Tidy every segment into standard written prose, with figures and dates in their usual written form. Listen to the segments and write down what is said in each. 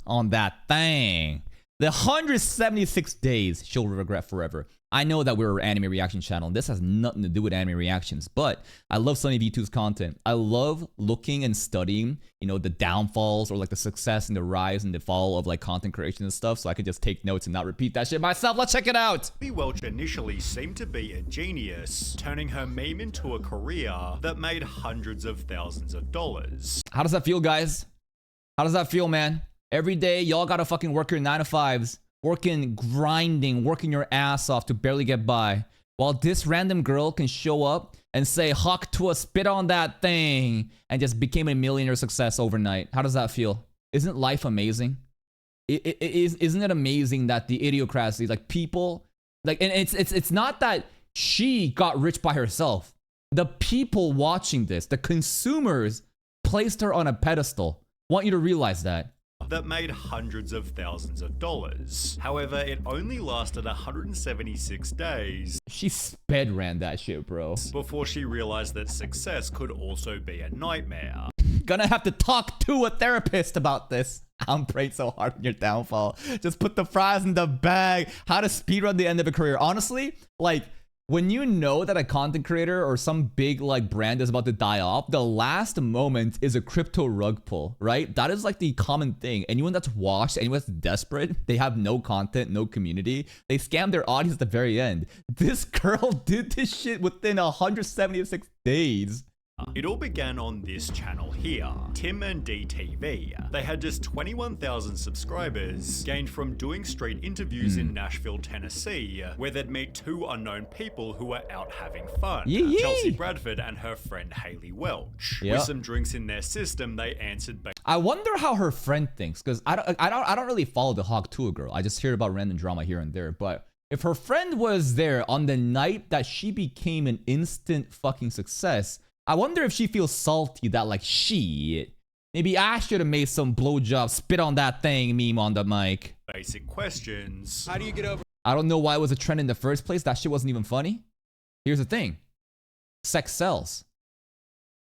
on that thing. The 176 days she'll regret forever. I know that we're an anime reaction channel, and this has nothing to do with anime reactions, but I love SunnyV2's content. I love looking and studying, you know, the downfalls or like the success and the rise and the fall of like content creation and stuff, so I could just take notes and not repeat that shit myself. Let's check it out. Welch initially seemed to be a genius, turning her meme into a career that made hundreds of thousands of dollars. How does that feel, guys? How does that feel, man? Every day, y'all gotta fucking work your 9 to 5s. Working, grinding, working your ass off to barely get by. While this random girl can show up and say, Hawk Tuah, spit on that thing, and just became a millionaire success overnight. How does that feel? Isn't life amazing? Isn't it amazing that the idiocracy, like people, like, and it's not that she got rich by herself. The people watching this, the consumers, placed her on a pedestal. Want you to realize that. That made hundreds of thousands of dollars. However, it only lasted 176 days. She sped ran that shit, bro. Before she realized that success could also be a nightmare. Gonna have to talk to a therapist about this. I'm praying so hard on your downfall. Just put the fries in the bag. How to speedrun the end of a career. Honestly, like, when you know that a content creator or some big like brand is about to die off, the last moment is a crypto rug pull, right? That is like the common thing. Anyone that's washed, anyone that's desperate, they have no content, no community, they scam their audience at the very end. This girl did this shit within 176 days. It all began on this channel here, Tim and DTV. They had just 21,000 subscribers, gained from doing street interviews in Nashville, Tennessee, where they'd meet two unknown people who were out having fun. Chelsea Bradford and her friend Haley Welch. With some drinks in their system, they answered back. I wonder how her friend thinks, because I don't really follow the Hawk Tuah girl. I just hear about random drama here and there, but if her friend was there on the night that she became an instant fucking success, I wonder if she feels salty that like, shit, maybe I should have made some blowjob spit on that thing meme on the mic. Basic questions. How do you get over? I don't know why it was a trend in the first place. That shit wasn't even funny. Here's the thing. Sex sells.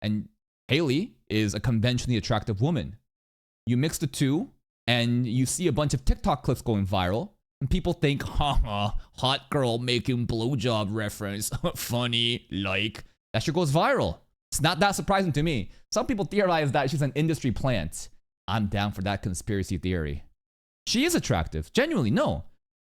And Haley is a conventionally attractive woman. You mix the two and you see a bunch of TikTok clips going viral. And people think, haha, hot girl making blowjob reference. Funny, like. That shit goes viral. It's not that surprising to me. Some people theorize that she's an industry plant. I'm down for that conspiracy theory. She is attractive. Genuinely, no.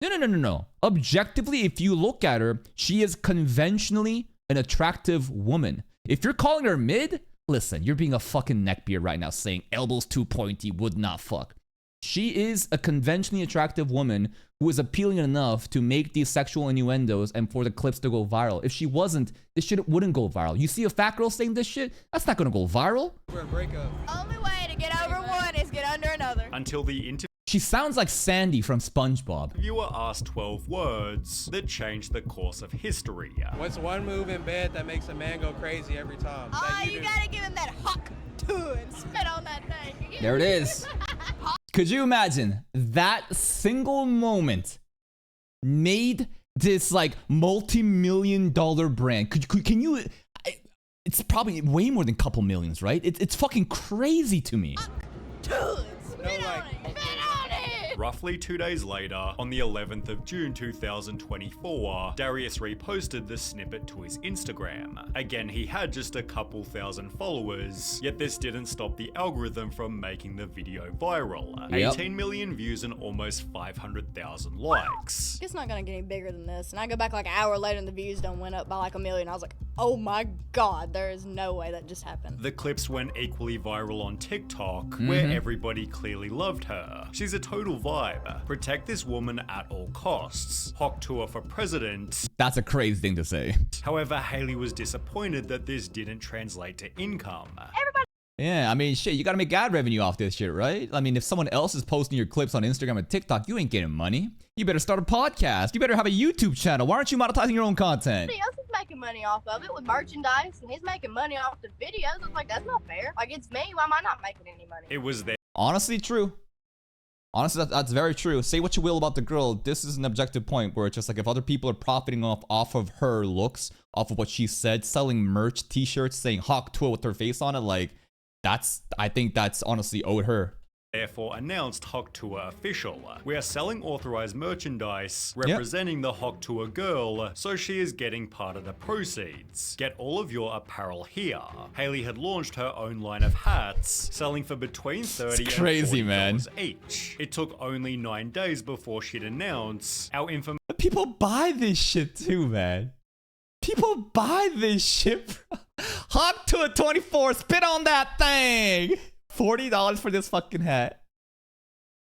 No. Objectively, if you look at her, she is conventionally an attractive woman. If you're calling her mid, listen, you're being a fucking neckbeard right now saying elbows too pointy, would not fuck. She is a conventionally attractive woman who is appealing enough to make these sexual innuendos and for the clips to go viral. If she wasn't, this shit wouldn't go viral. You see a fat girl saying this shit, that's not gonna go viral. We're a breakup. Only way to get over one is get under another. Until the She sounds like Sandy from SpongeBob. interviewer asked 12 words that changed the course of history. What's one move in bed that makes a man go crazy every time? Oh, you gotta give him that Hawk Tuah and spit on that thing. There it is. Could you imagine that single moment made this like multi-million-dollar brand? Can you? It's probably way more than a couple millions, right? It's fucking crazy to me. Tuah, spit on it. Spit on it. Roughly 2 days later, on the 11th of June 2024, Darius reposted the snippet to his Instagram. Again, he had just a couple thousand followers, yet this didn't stop the algorithm from making the video viral. 18 million views and almost 500,000 likes. It's not gonna get any bigger than this. And I go back like an hour later and the views done went up by like 1 million. I was like, oh my god, there is no way that just happened. The clips went equally viral on TikTok, where everybody clearly loved her. She's a total vibe. Protect this woman at all costs. Hawk Tuah for president. That's a crazy thing to say. However, Haley was disappointed that this didn't translate to income. Yeah, I mean, shit, you gotta make ad revenue off this shit, right? I mean, if someone else is posting your clips on Instagram and TikTok, you ain't getting money. You better start a podcast. You better have a YouTube channel. Why aren't you monetizing your own content? Somebody else is making money off of it with merchandise, and he's making money off the videos. It's like, that's not fair. Like, it's me. Why am I not making any money? It was there. Honestly, true. Honestly, that's very true. Say what you will about the girl. This is an objective point where it's just like if other people are profiting off of her looks, off of what she said, selling merch, t-shirts, saying Hawk Tuah with her face on it, like, I think that's honestly owed her. therefore announced Hawk Tuah official. We are selling authorized merchandise representing the Hawk Tuah girl, so she is getting part of the proceeds. Get all of your apparel here. Hailey had launched her own line of hats, selling for between $30 It's crazy, and $40 man. each. It took only 9 days before she'd announce our infamous People buy this shit too, man. People buy this shit. Hawk to a 24, spit on that thing. $40 for this fucking hat.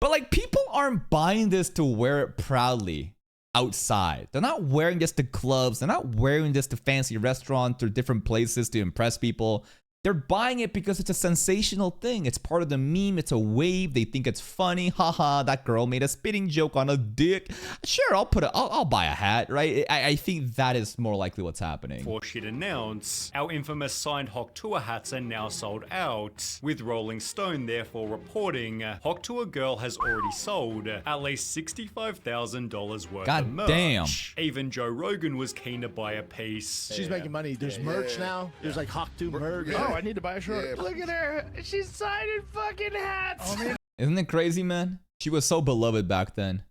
But like, people aren't buying this to wear it proudly outside. They're not wearing this to clubs. They're not wearing this to fancy restaurants or different places to impress people. They're buying it because it's a sensational thing. It's part of the meme. It's a wave. They think it's funny. Haha, that girl made a spitting joke on a dick. Sure, I'll buy a hat, right? I think that is more likely what's happening. before she'd announce, our infamous signed Hawk Tuah hats are now sold out, with Rolling Stone therefore reporting Hawk Tuah girl has already sold at least $65,000 worth God of merch. damn. Even Joe Rogan was keen to buy a piece. She's making money. There's merch now. There's like Hawk 2 merch. Oh, I need to buy a shirt. Look at her. She's signing fucking hats. Isn't it crazy, man? She was so beloved back then.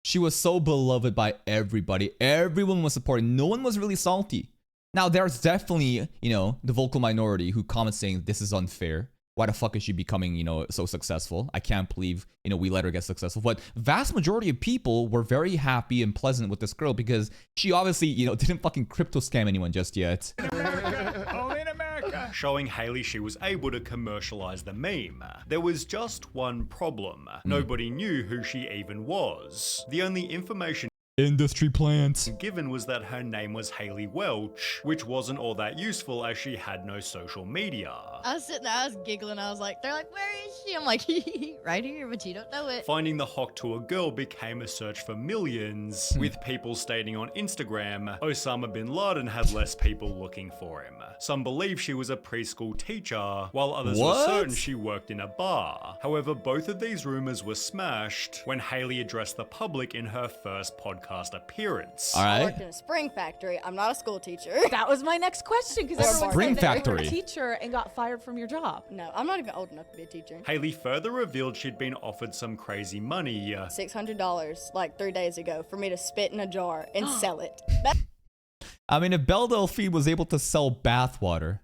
She was so beloved by everybody. Everyone was supporting. No one was really salty. Now, there's definitely, you know, the vocal minority who comments saying this is unfair. Why the fuck is she becoming, you know, so successful? I can't believe, you know, we let her get successful. But vast majority of people were very happy and pleasant with this girl because she obviously, you know, didn't fucking crypto scam anyone just yet. Only in America. Showing Hailey she was able to commercialize the meme. There was just one problem. Nobody knew who she even was. The only information Industry plants. given was that her name was Hailey Welch, which wasn't all that useful as she had no social media. I was sitting there, I was giggling. I was like, they're like, where is she? I'm like, right here, but you don't know it. Finding the Hawk Tuah girl became a search for millions, with people stating on Instagram, Osama bin Laden had less people looking for him. Some believe she was a preschool teacher, while others were What? certain she worked in a bar. However, both of these rumors were smashed when Hailey addressed the public in her first podcast appearance. All I right. worked in a spring factory. I'm not a school teacher. That was my next question because Or everyone Spring said that you were Factory. a teacher and got fired from your job. No, I'm not even old enough to be a teacher. Hailey further revealed she'd been offered some crazy money. $600 like 3 days ago for me to spit in a jar and sell it. I mean, if Belle Delphine was able to sell bathwater,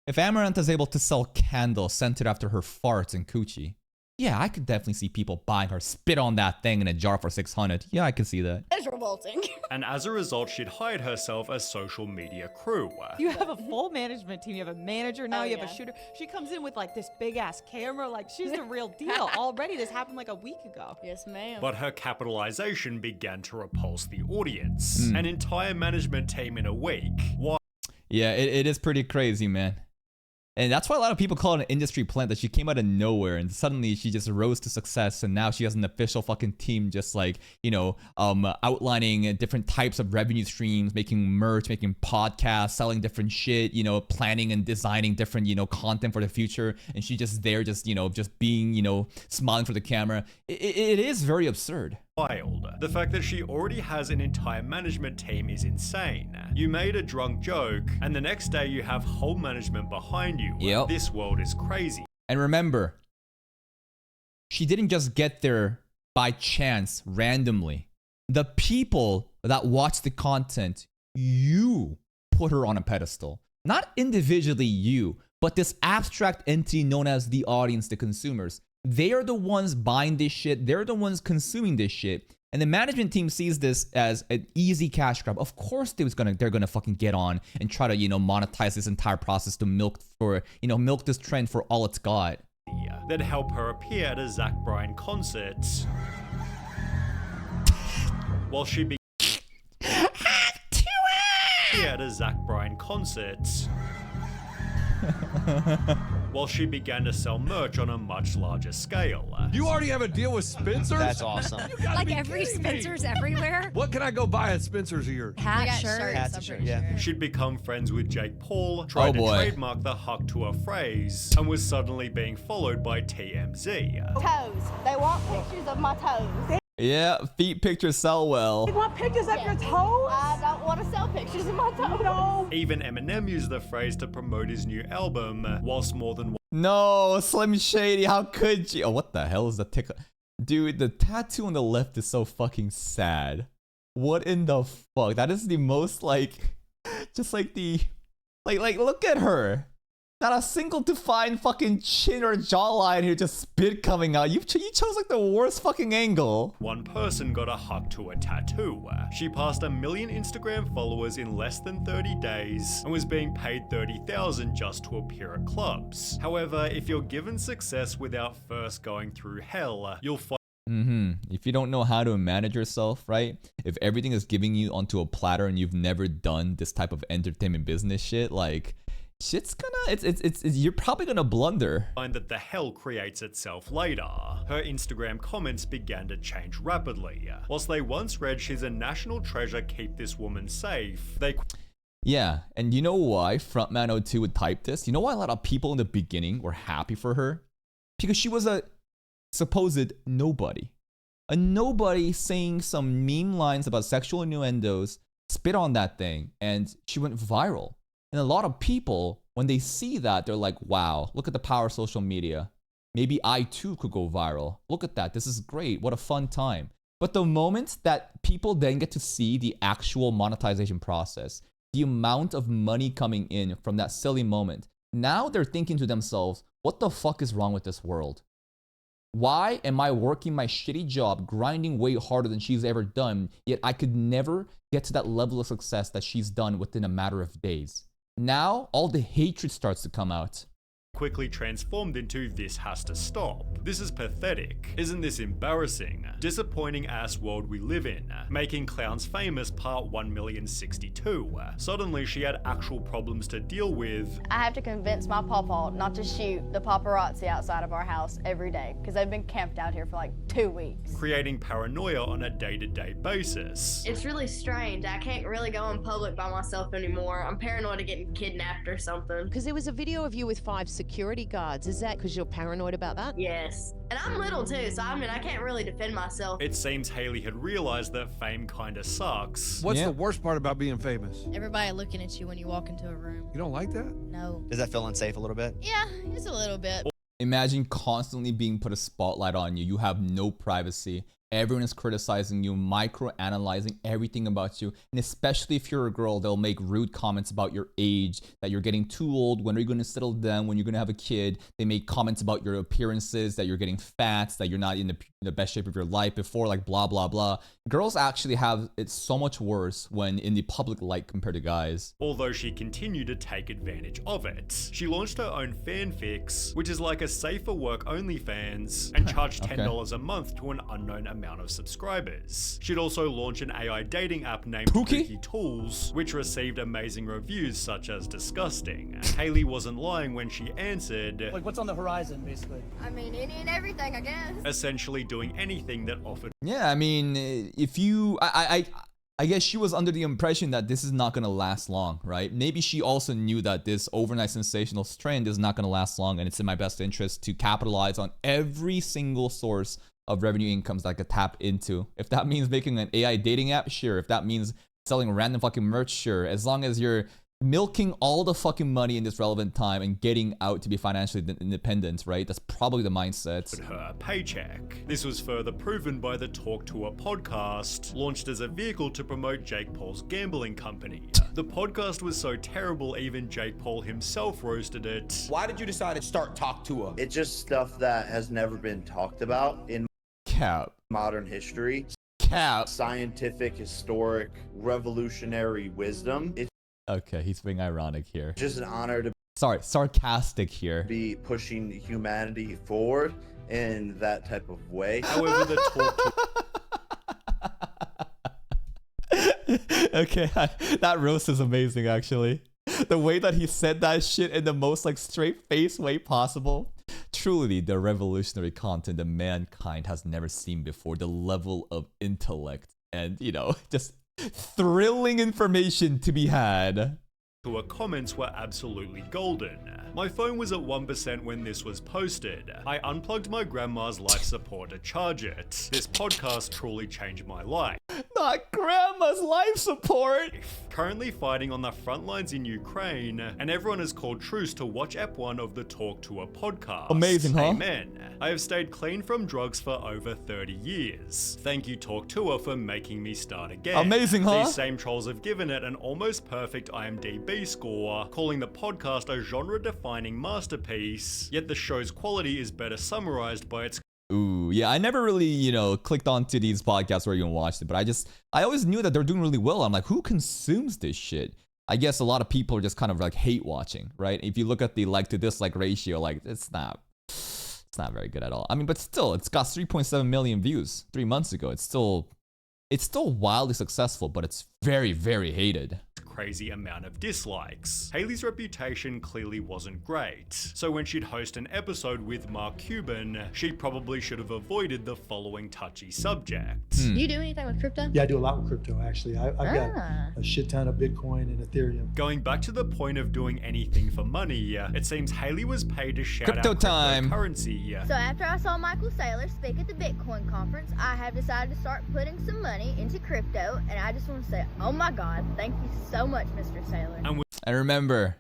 if Amarantha is able to sell candles scented after her farts and coochie, yeah, I could definitely see people buying her spit on that thing in a jar for 600. Yeah, I could see that. That's revolting. And as a result, she'd hired herself a social media crew. You have a full management team. You have a manager now. Oh, You have a yeah. shooter. She comes in with like this big ass camera. Like she's the real deal. Already, this happened like a week ago. Yes, ma'am. But her capitalization began to repulse the audience. An entire management team in a week. Why? Yeah, it is pretty crazy, man. And that's why a lot of people call it an industry plant, that she came out of nowhere and suddenly she just rose to success, and now she has an official fucking team just like, you know, outlining different types of revenue streams, making merch, making podcasts, selling different shit, you know, planning and designing different, you know, content for the future. And she just there just, you know, just being, you know, smiling for the camera. It is very absurd. Wild. The fact that she already has an entire management team is insane. You made a drunk joke, and the next day you have whole management behind you. Yep. This world is crazy. And remember, she didn't just get there by chance, randomly. The people that watch the content, you put her on a pedestal. Not individually you, but this abstract entity known as the audience, the consumers. They are the ones buying this shit. They're the ones consuming this shit. And the management team sees this as an easy cash grab. Of course they're gonna fucking get on and try to, you know, monetize this entire process to milk this trend for all it's got. That help her appear at a Zach Bryan concert. While she began at a Zach Bryan concert. While she began to sell merch on a much larger scale. You already have a deal with Spencer's? That's awesome. Like every Spencer's everywhere. What can I go buy at Spencer's of yours? I Hat, got shirt. shirts, Hats I'm and pretty shirt, yeah. sure. She'd become friends with Jake Paul, tried to boy. trademark the Hawk Tuah phrase, and was suddenly being followed by TMZ. Toes. They want pictures of my toes. Yeah, feet pictures sell well. Want pictures of your toes? I don't want to sell pictures of my toes. No. Even Eminem used the phrase to promote his new album, whilst more than No, Slim Shady, how could you? Oh, what the hell is the tickle? Dude, the tattoo on the left is so fucking sad. What in the fuck? That is the most like, just like the, like look at her. Not a single defined fucking chin or jawline here, just spit coming out. You chose like the worst fucking angle. One person got a Hug Tuah tattoo. She passed 1 million Instagram followers in less than 30 days and was being paid $30,000 just to appear at clubs. However, if you're given success without first going through hell, you'll find If you don't know how to manage yourself, right? If everything is giving you onto a platter and you've never done this type of entertainment business shit, like, shit's gonna, you're probably gonna blunder. that the hell creates itself later. Her Instagram comments began to change rapidly. Whilst they once read she's a national treasure, keep this woman safe, they Yeah, and you know why Frontman02 would type this? You know why a lot of people in the beginning were happy for her? Because she was a supposed nobody. A nobody saying some meme lines about sexual innuendos, spit on that thing, and she went viral. And a lot of people, when they see that, they're like, wow, look at the power of social media. Maybe I too could go viral. Look at that. This is great. What a fun time. But the moment that people then get to see the actual monetization process, the amount of money coming in from that silly moment, now they're thinking to themselves, what the fuck is wrong with this world? Why am I working my shitty job, grinding way harder than she's ever done, yet I could never get to that level of success that she's done within a matter of days? Now, all the hatred starts to come out. quickly transformed into "this has to stop. This is pathetic. Isn't this embarrassing? Disappointing ass world we live in. Making clowns famous part 1,062. Suddenly she had actual problems to deal with. I have to convince my pawpaw not to shoot the paparazzi outside of our house every day because they've been camped out here for like 2 weeks. Creating paranoia on a day-to-day basis. It's really strange. I can't really go in public by myself anymore. I'm paranoid of getting kidnapped or something. Because there was a video of you with 5 security guards. Is that because you're paranoid about that? Yes. And I'm little too, so I mean, I can't really defend myself. It seems Haley had realized that fame kinda sucks. What's the worst part about being famous? Everybody looking at you when you walk into a room. You don't like that? No. Does that feel unsafe a little bit? Yeah, just a little bit. Imagine constantly being put a spotlight on you. You have no privacy. Everyone is criticizing you, micro-analyzing everything about you. And especially if you're a girl, they'll make rude comments about your age, that you're getting too old, when are you going to settle down, when you're going to have a kid. They make comments about your appearances, that you're getting fat, that you're not in the best shape of your life before, like blah, blah, blah. Girls actually have it so much worse when in the public light compared to guys. Although she continued to take advantage of it. She launched her own fanfics, which is like a safer work OnlyFans, and charged $10 a month to an unknown amount of subscribers. She'd also launched an AI dating app named Pookie Tools, which received amazing reviews such as disgusting. Haley wasn't lying when she answered, like, what's on the horizon, basically? I mean, any and everything, I guess. Essentially doing anything that offered. Yeah, I mean, if you, I guess she was under the impression that this is not going to last long, right? Maybe she also knew that this overnight sensational trend is not going to last long, and it's in my best interest to capitalize on every single source of revenue incomes that I could tap into. If that means making an AI dating app, sure. If that means selling random fucking merch, sure. As long as you're milking all the fucking money in this relevant time and getting out to be financially independent, right? That's probably the mindset. Her paycheck. This was further proven by the Talk Tuah podcast, launched as a vehicle to promote Jake Paul's gambling company. The podcast was so terrible, even Jake Paul himself roasted it. Why did you decide to start Talk Tuah? It's just stuff that has never been talked about in modern history. Scientific, historic, revolutionary wisdom. It's okay, he's being ironic here. Just an honor to sarcastic here. Be pushing humanity forward in that type of way. However, the Talk okay, that roast is amazing actually. The way that he said that shit in the most like straight face way possible. Truly the revolutionary content that mankind has never seen before. The level of intellect and, you know, just thrilling information to be had. Tuah comments were absolutely golden. My phone was at 1% when this was posted. I unplugged my grandma's life support to charge it. This podcast truly changed my life. Not grandma's life support. Currently fighting on the front lines in Ukraine, and everyone has called truce to watch Ep 1 of the Talk Tuah podcast. Amazing, huh? Amen. I have stayed clean from drugs for over 30 years. Thank you, Talk Tuah, for making me start again. Amazing, huh? These same trolls have given it an almost perfect IMDb score, calling the podcast a genre-defining masterpiece, yet the show's quality is better summarized by its Ooh, yeah, I never really, clicked onto these podcasts or even watched it, but I always knew that they're doing really well. I'm like, who consumes this shit? I guess a lot of people are just kind of like hate watching, right? If you look at the like to dislike ratio, like it's not very good at all. I mean, but still, it's got 3.7 million views 3 months ago. It's still wildly successful, but it's very, very hated. crazy amount of dislikes. Hailey's reputation clearly wasn't great, so when she'd host an episode with Mark Cuban, she probably should have avoided the following touchy subject. Do you do anything with crypto? Yeah, I do a lot with crypto, actually. I've got a shit ton of Bitcoin and Ethereum. Going back to the point of doing anything for money, it seems Hailey was paid to shout Crypto out time. cryptocurrency. So after I saw Michael Saylor speak at the Bitcoin conference, I have decided to start putting some money into crypto, and I just want to say, oh my God, thank you so much, Mr. Saylor. And remember,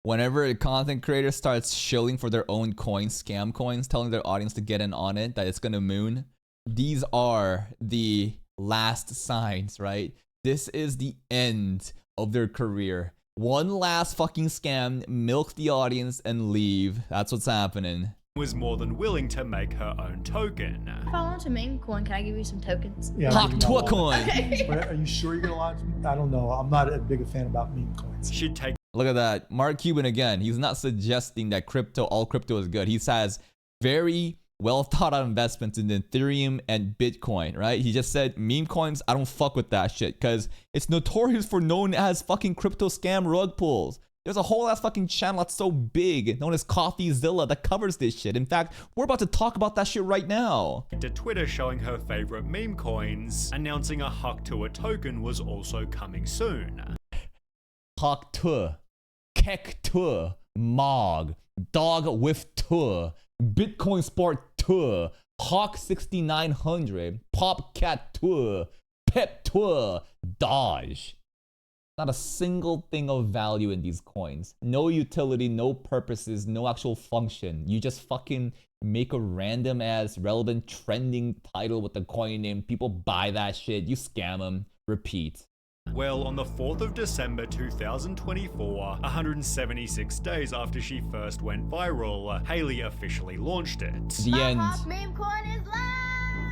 whenever a content creator starts shilling for their own coins, scam coins, telling their audience to get in on it, that it's gonna moon, these are the last signs, right? This is the end of their career. One last fucking scam, milk the audience and leave. That's what's happening. Was more than willing to make her own token. If I want a meme coin, can I give you some tokens? Yeah, Hawk Tuah coin. Okay. But are you sure you're gonna launch? I don't know. I'm not a big fan about meme coins. She'd take Look at that. Mark Cuban again. He's not suggesting that all crypto is good. He says very well thought out investments in Ethereum and Bitcoin, right? He just said meme coins, I don't fuck with that shit because it's notorious for known as fucking crypto scam rug pulls. There's a whole ass fucking channel that's so big, known as CoffeeZilla, that covers this shit. In fact, we're about to talk about that shit right now. to Twitter showing her favorite meme coins, announcing a Hawk Tuah token was also coming soon. Hawk Tuah, Kek Tuah, Mog, Dog with Tuah, Bitcoin Sport Tuah, Hawk 6900, Popcat Tuah, Pep Tuah, Dodge. Not a single thing of value in these coins. No utility, no purposes, no actual function. You just fucking make a random ass relevant trending title with the coin name. People buy that shit. You scam them. Repeat. Well, on the 4th of December 2024, 176 days after she first went viral, Hailey officially launched it. The end. Hawk meme coin is live!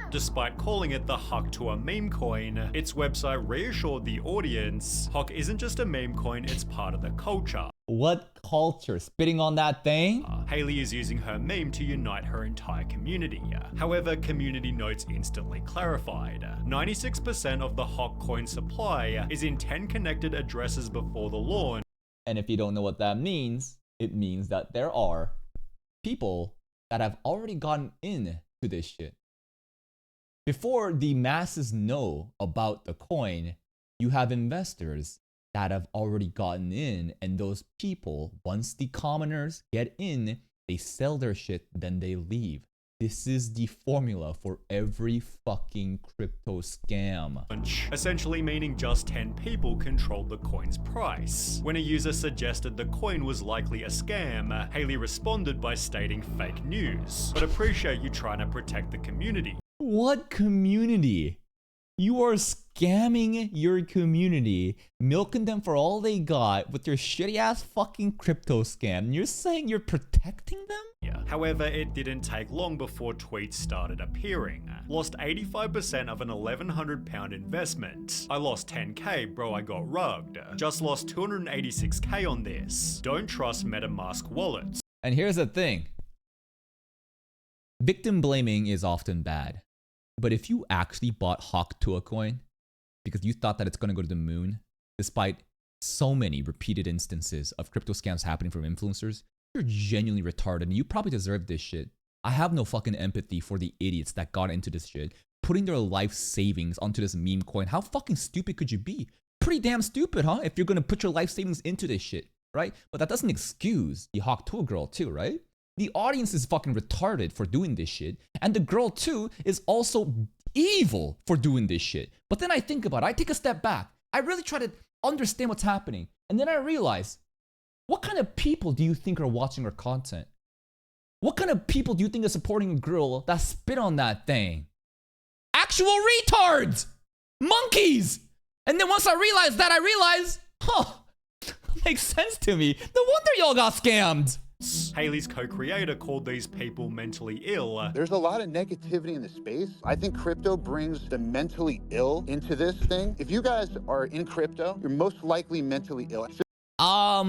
Despite calling it the Hawk Tuah meme coin, its website reassured the audience, Hawk isn't just a meme coin, it's part of the culture. What culture? Spitting on that thing? Hailey is using her meme to unite her entire community. However, community notes instantly clarified. 96% of the Hawk coin supply is in 10 connected addresses before the launch. And if you don't know what that means, it means that there are people that have already gotten in to this shit. Before the masses know about the coin, you have investors that have already gotten in, and those people, once the commoners get in, they sell their shit, then they leave. This is the formula for every fucking crypto scam. Essentially meaning just 10 people controlled the coin's price. When a user suggested the coin was likely a scam, Hailey responded by stating fake news, but appreciate you trying to protect the community. What community? You are scamming your community, milking them for all they got with your shitty ass fucking crypto scam. And you're saying you're protecting them? However, it didn't take long before tweets started appearing. Lost 85% of an £1,100 investment. I lost 10k, bro, I got rugged. Just lost 286k on this. Don't trust MetaMask wallets. And here's the thing. Victim blaming is often bad. But if you actually bought Hawk Tuah coin because you thought that it's going to go to the moon, despite so many repeated instances of crypto scams happening from influencers, you're genuinely retarded and you probably deserve this shit. I have no fucking empathy for the idiots that got into this shit, putting their life savings onto this meme coin. How fucking stupid could you be? pretty damn stupid, huh? If you're gonna put your life savings into this shit, right? But that doesn't excuse the Hawk Tuah girl too, right? The audience is fucking retarded for doing this shit. And the girl too is also evil for doing this shit. But then I think about it, I take a step back. I really try to understand what's happening. And then I realize, what kind of people do you think are watching our content? What kind of people do you think are supporting a girl that spit on that thing? Actual retards! Monkeys! And then once I realized that, I realized, makes sense to me. No wonder y'all got scammed. Haley's co-creator called these people mentally ill. There's a lot of negativity in the space. I think crypto brings the mentally ill into this thing. If you guys are in crypto, you're most likely mentally ill. Yeah,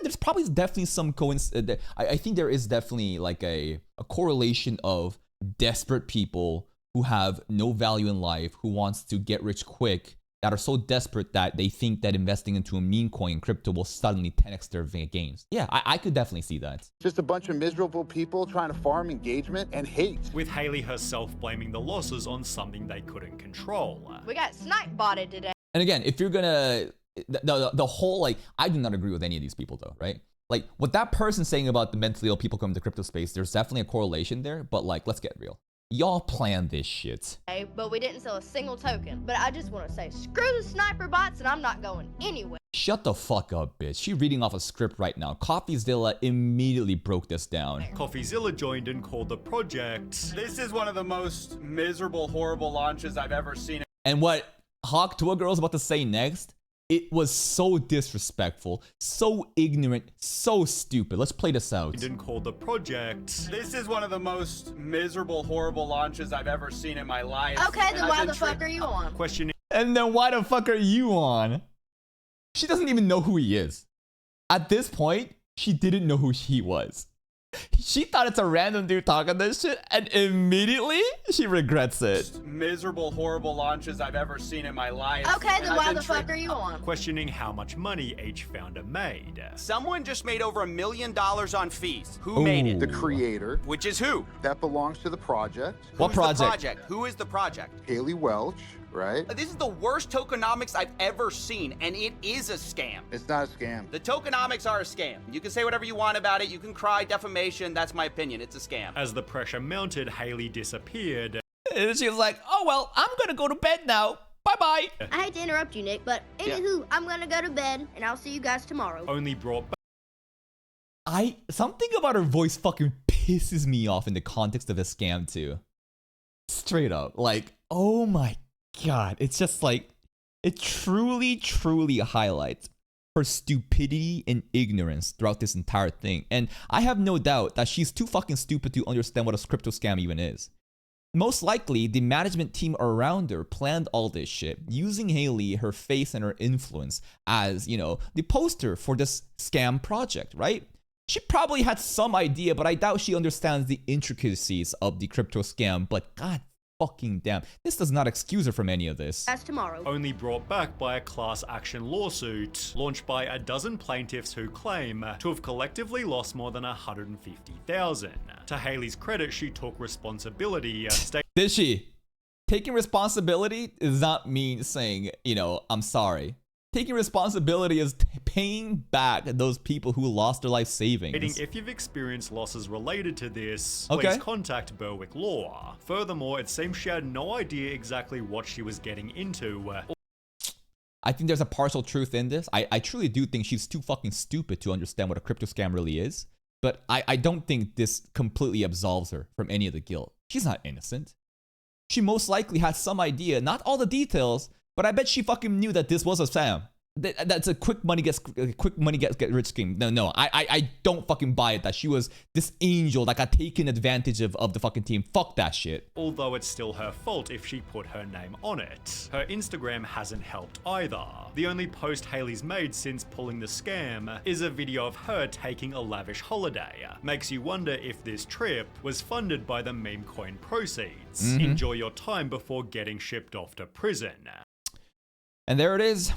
there's probably definitely some coincidence. I think there is definitely like a correlation of desperate people who have no value in life, who wants to get rich quick, that are so desperate that they think that investing into a meme coin crypto will suddenly 10x their gains. Yeah, I could definitely see that. Just a bunch of miserable people trying to farm engagement and hate. With Haley herself blaming the losses on something they couldn't control. We got snipe botted today. And again, if you're gonna, the whole, like, I do not agree with any of these people though, right? Like, what that person's saying about the mentally ill people coming to crypto space, there's definitely a correlation there, but like, let's get real. Y'all planned this shit. But we didn't sell a single token. But I just want to say, screw the sniper bots, and I'm not going anywhere. Shut the fuck up, bitch. She's reading off a script right now. CoffeeZilla immediately broke this down. CoffeeZilla joined and called the project, "This is one of the most miserable, horrible launches I've ever seen." And what Hawk Tuah girl is about to say next, it was so disrespectful, so ignorant, so stupid. Let's play this out. And called the project, "This is one of the most miserable, horrible launches I've ever seen in my life." Okay, then why the fuck are you on? Questioning. And then why the fuck are you on? She doesn't even know who he is. At this point, she didn't know who he was. She thought it's a random dude talking this shit, and immediately she regrets it. Miserable, horrible launches I've ever seen in my life. Okay, then why the fuck are you on? Questioning how much money each founder made. Someone just made over $1 million on fees. Who made it? The creator. Which is who? That belongs to the project. What project? The project? Who is the project? Haley Welch, right? This is the worst tokenomics I've ever seen, and it is a scam. It's not a scam. The tokenomics are a scam. You can say whatever you want about it. You can cry defamation. That's my opinion. It's a scam. As the pressure mounted, Haley disappeared. And she was like, oh, well, I'm gonna go to bed now. Bye-bye. I hate to interrupt you, Nick, but anywho, I'm gonna go to bed, and I'll see you guys tomorrow. Only brought back. Something about her voice fucking pisses me off in the context of a scam too. Straight up. Like, oh my God. It's just like, it truly, truly highlights her stupidity and ignorance throughout this entire thing. And I have no doubt that she's too fucking stupid to understand what a crypto scam even is. Most likely, the management team around her planned all this shit, using Haley, her face, and her influence as, you know, the poster for this scam project, right? She probably had some idea, but I doubt she understands the intricacies of the crypto scam. But god fucking damn, this does not excuse her from any of this. That's tomorrow. Only brought back by a class action lawsuit launched by a dozen plaintiffs who claim to have collectively lost more than $150,000. To Haley's credit, she took responsibility. Did she? Taking responsibility does not mean saying, you know, I'm sorry. Taking responsibility is paying back those people who lost their life savings. If you've experienced losses related to this, okay, please contact Berwick Law. Furthermore, it seems she had no idea exactly what she was getting into. I think there's a partial truth in this. I truly do think she's too fucking stupid to understand what a crypto scam really is. But I don't think this completely absolves her from any of the guilt. She's not innocent. She most likely had some idea, not all the details, but I bet she fucking knew that this was a scam. That's a quick money gets rich scheme. No, I don't fucking buy it that she was this angel that got taken advantage of the fucking team. Fuck that shit. Although it's still her fault if she put her name on it. Her Instagram hasn't helped either. The only post Haley's made since pulling the scam is a video of her taking a lavish holiday. Makes you wonder if this trip was funded by the meme coin proceeds. Enjoy your time before getting shipped off to prison. And there it is.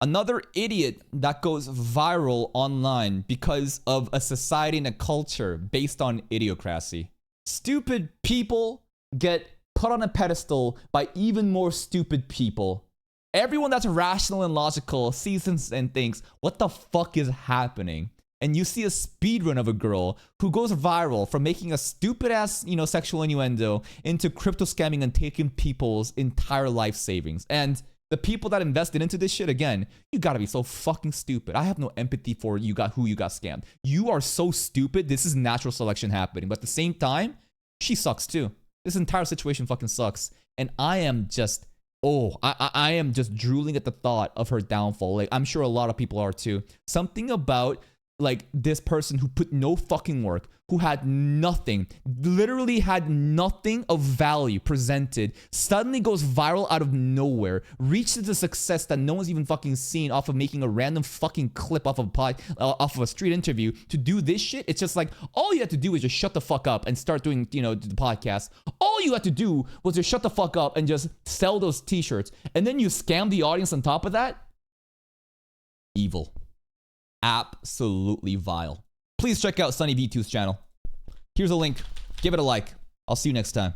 Another idiot that goes viral online because of a society and a culture based on idiocracy. Stupid people get put on a pedestal by even more stupid people. Everyone that's rational and logical sees and thinks, what the fuck is happening? And you see a speedrun of a girl who goes viral from making a stupid ass, sexual innuendo into crypto scamming and taking people's entire life savings. And the people that invested into this shit, again, you gotta be so fucking stupid. I have no empathy for who you got scammed. You are so stupid. This is natural selection happening. But at the same time, she sucks too. This entire situation fucking sucks. And I am just, I am just drooling at the thought of her downfall. Like, I'm sure a lot of people are too. Something about like this person who put no fucking work, who had nothing, literally had nothing of value presented, suddenly goes viral out of nowhere, reaches the success that no one's even fucking seen off of making a random fucking clip off of a street interview. To do this shit, it's just like, all you had to do is just shut the fuck up and start doing, the podcast. All you had to do was just shut the fuck up and just sell those t-shirts. And then you scam the audience on top of that? Evil. Absolutely vile. Please check out SunnyV2's channel. Here's a link. Give it a like. I'll see you next time.